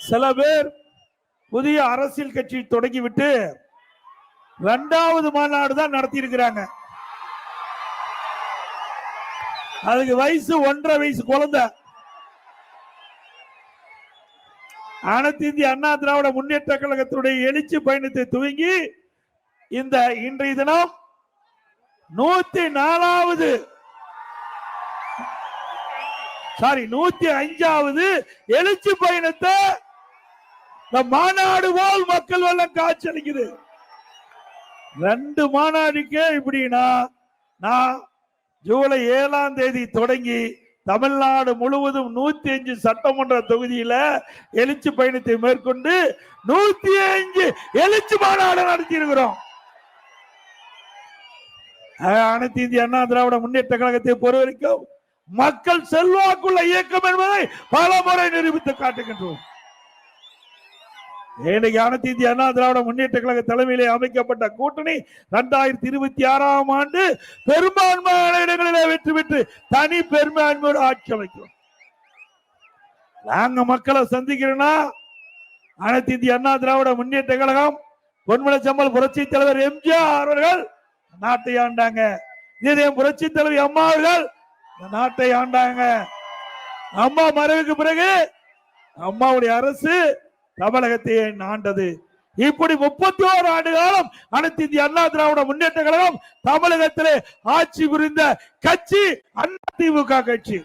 சில பேர் புதிய அரசியல் கட்சி தொடங்கிவிட்டு 2வது மாநாடு தான் நடத்தி இருக்கிறாங்க. அதுக்கு வயசு 1.5 வயசு குழந்தை. அனைத்து இந்திய அண்ணா திராவிட முன்னேற்ற கழகத்துடைய எழுச்சி பயணத்தை துவங்கி இந்த இன்றைய தினம் 105வது எழுச்சி பயணத்தை மாநாடு போல் மக்கள் வெள்ளம் காட்சி அளிக்குது. 2 மாநாடுக்கே இப்படின்னா நான் ஜூலை 7ஆம் தேதி தொடங்கி தமிழ்நாடு முழுவதும் 105 சட்டமன்ற தொகுதியில எழுச்சி பயணத்தை மேற்கொண்டு 105 எழுச்சி மாநாடு நடத்தி இருக்கிறோம். அனைத்து இந்திய அண்ணா திராவிட முன்னேற்ற கழகத்தை பொறுத்தவரைக்கும் மக்கள் செல்வாக்குள்ள இயக்கம் என்பதை பல முறை நிரூபித்து காட்டுகின்றோம். இன்னைக்கு அனைத்து இந்திய அண்ணா திராவிட முன்னேற்ற கழக தலைமையிலே அமைக்கப்பட்ட கூட்டணி 2026ஆம் ஆண்டு பெரும்பான்மையான இடங்களிலே வெற்றி பெற்று தனி பெரும்பான்மையோடு ஆட்சி அமைக்கிறோம். நாங்க மக்களை சந்திக்கிறோம்னா அனைத்து இந்திய அண்ணா திராவிட முன்னேற்ற கழகம் பொன்மனச்செம்மல் புரட்சி தலைவர் எம்ஜிஆர் அவர்கள் நாட்டை ஆண்டாங்க. இதே புரட்சி தலைவர் அம்மா அவர்கள் நாட்டை ஆண்டாங்க. அம்மா மறைவுக்கு பிறகு அம்மாவுடைய அரசு தமிழகத்தை ஆண்டது. இப்படி 31 ஆண்டு காலம் அனைத்து இந்திய அண்ணா திராவிட முன்னேற்ற கழகம் தமிழகத்திலே ஆட்சி புரிந்த கட்சி அதிமுக கட்சி.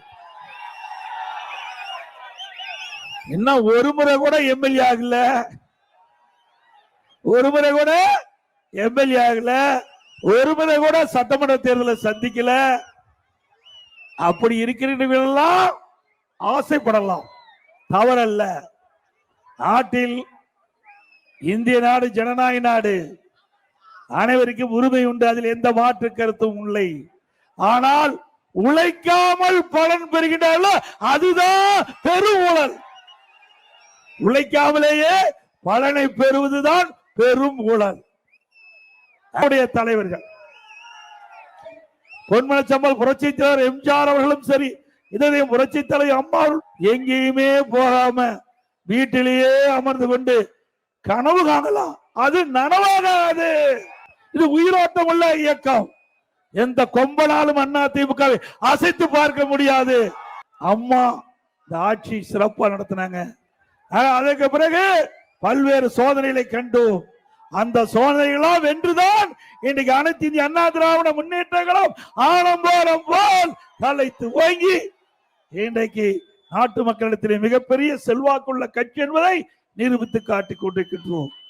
இன்னும் ஒரு முறை கூட எம்எல்ஏ ஆகல, ஒரு முறை கூட எம்எல்ஏ ஆகல, ஒரு முறை கூட சட்டமன்ற தேர்தலை சந்திக்கல. அப்படி இருக்கிறவர்களெல்லாம் ஆசைப்படலாம், தவறல்ல. நாட்டில் இந்திய நாடு ஜனநாயக நாடு, அனைவருக்கும் உரிமை உண்டு, அதில் எந்த மாற்று கருத்தும் இல்லை. ஆனால் உழைக்காமல் பலன் பெறுகின்றார்கள், அதுதான் பெரும் ஊழல். உழைக்காமலேயே பலனை பெறுவதுதான் பெரும் ஊழல். தலைவர்கள் பொன்மனச்செம்மல் புரட்சி தலைவர் எம்ஜிஆர் அவர்களும் சரி, இதே புரட்சி தலைவர் அம்மா எங்கேயுமே போகாம வீட்டிலேயே அமர்ந்து கொண்டு கனவு காணலாம், அது நனவாகாது. இது உயிரோட்டம் உள்ள இயக்கம். எந்த கொம்பனாலும் அண்ணா திமுகவை அசைத்து பார்க்க முடியாது. அம்மா இந்த ஆட்சி சிறப்பாக நடத்தினாங்க. அதற்கு பிறகு பல்வேறு சோதனைகளை கண்டோம். அந்த சோதனைகளாம் வென்றுதான் இன்றைக்கு அனைத்து இந்திய அண்ணா திராவிட முன்னேற்ற கழகம் ஆடம்பரம் போல் தலைத்து ஓங்கி இன்றைக்கு நாட்டு மக்களிடத்திலே மிகப்பெரிய செல்வாக்குள்ள கட்சி என்பதை நிரூபித்து காட்டிக் கொண்டிருக்கின்றோம்.